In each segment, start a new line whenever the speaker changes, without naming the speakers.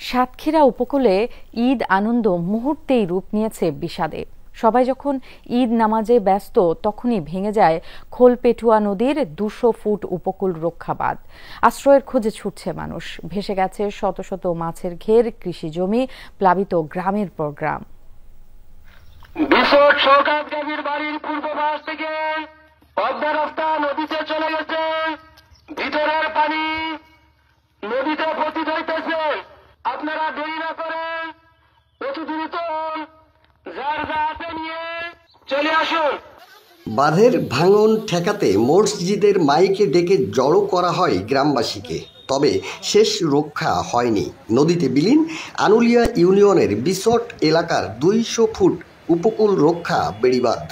সাতক্ষীরা উপকূলে ঈদ আনন্দ মুহূর্তেই রূপ নিয়েছে বিষাদে। সবাই যখন ঈদ নামাজে ব্যস্ত তখনই ভেঙে যায় খোলপেটুয়া নদীর ২০০ ফুট উপকূল রক্ষা বাঁধ। আশ্রয়ের খোঁজে ছুটছে মানুষ। ভেসে গেছে শত শত মাছের ঘের, কৃষি জমি, প্লাবিত গ্রামের পর গ্রাম।
বাড়ির পূর্ব পাশ থেকে পদ্মা রাস্তা নদীতে চলে গেছে। ভিতরের পানি নদীতে পতিত হইতেছে। আপনারা দেরি না করে অতি দ্রুত যার যা আছে নিয়ে চলে আসুন।
বাঁধের ভাঙন ঠেকাতে মসজিদের মাইকে ডেকে জড়ো করা হয় গ্রামবাসীকে। তবে শেষ রক্ষা হয়নি। নদীতে বিলীন আনুলিয়া ইউনিয়নের বিসট এলাকার ২০০ ফুট উপকূল রক্ষা বেড়িবাঁধ।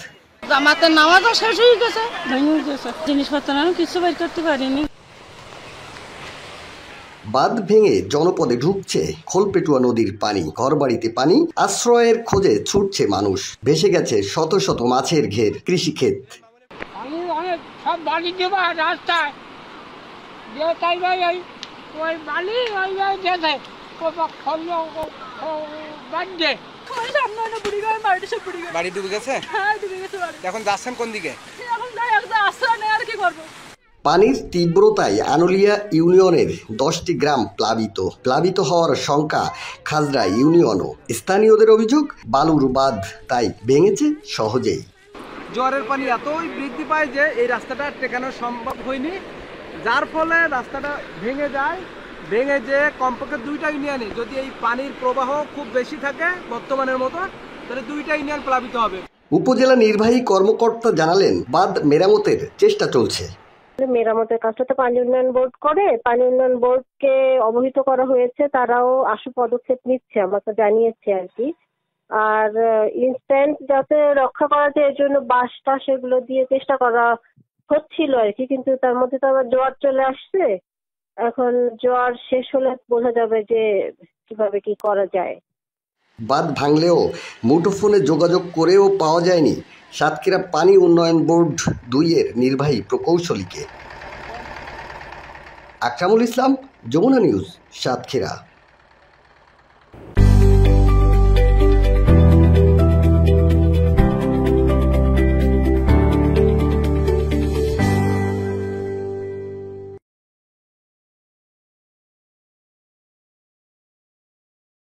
আমাদের নামাজও শেষ হয়ে গেছে, জিনিসপত্র কিছু বের করতে পারিনি।
বাঁধ ভেঙে জনপদে ঢুকছে খোলপেটুয়া নদীর পানি, ঘরবাড়িতে পানি, আশ্রয়ের খোঁজে ছুটছে মানুষ। ভেসে গেছে শত শত মাছের ঘের, কৃষিক্ষেত।
সব বালি দেবা রাস্তায় ওই বালি
বাড়ি ডুবে গেছে। এখন যাচ্ছেন কোন দিকে?
পানির তীব্রতায় আনুলিয়া ইউনিয়নের 10টি গ্রাম প্লাবিত হওয়ার শঙ্কা খাজরা ইউনিয়নও। স্থানীয়দের অভিযোগ, বালুর বাঁধ তাই ভেঙেছে সহজেই।
জোয়ারের পানি এতই বৃদ্ধি পায় যে এই রাস্তাটা টেকানো সম্ভব হয়নি, যার ফলে রাস্তাটা ভেঙে যে কমপক্ষে 2টা ইউনিয়নে যদি এই পানির প্রবাহ খুব বেশি থাকে বর্তমানের মতো, তাহলে 2টা ইউনিয়ন প্লাবিত হবে।
উপজেলা নির্বাহী কর্মকর্তা জানালেন, বাঁধ মেরামতের চেষ্টা চলছে।
মেরামতের কাজটা তো পানি উন্নয়ন বোর্ড করে, পানি উন্নয়ন বোর্ডকে অবহিত করা হয়েছে, তারাও আশু পদক্ষেপ নিচ্ছে, আমাকে জানিয়েছে আর কি। আর ইনস্ট্যান্ট যাতে রক্ষা করা যায় এর জন্য বাঁশ টাস এগুলো দিয়ে চেষ্টা করা হচ্ছিল আর কি, কিন্তু তার মধ্যে তো আবার জোয়ার চলে আসছে। এখন জোয়ার শেষ হলে বোঝা যাবে যে কিভাবে কি করা যায়।
বাঁধ ভাঙলেও মুঠোফোনে যোগাযোগ করেও পাওয়া যায়নি সাতক্ষীরা পানি উন্নয়ন বোর্ড 2-এর নির্বাহী প্রকৌশলীকে। আকরামুল ইসলাম, যমুনা নিউজ, সাতক্ষীরা।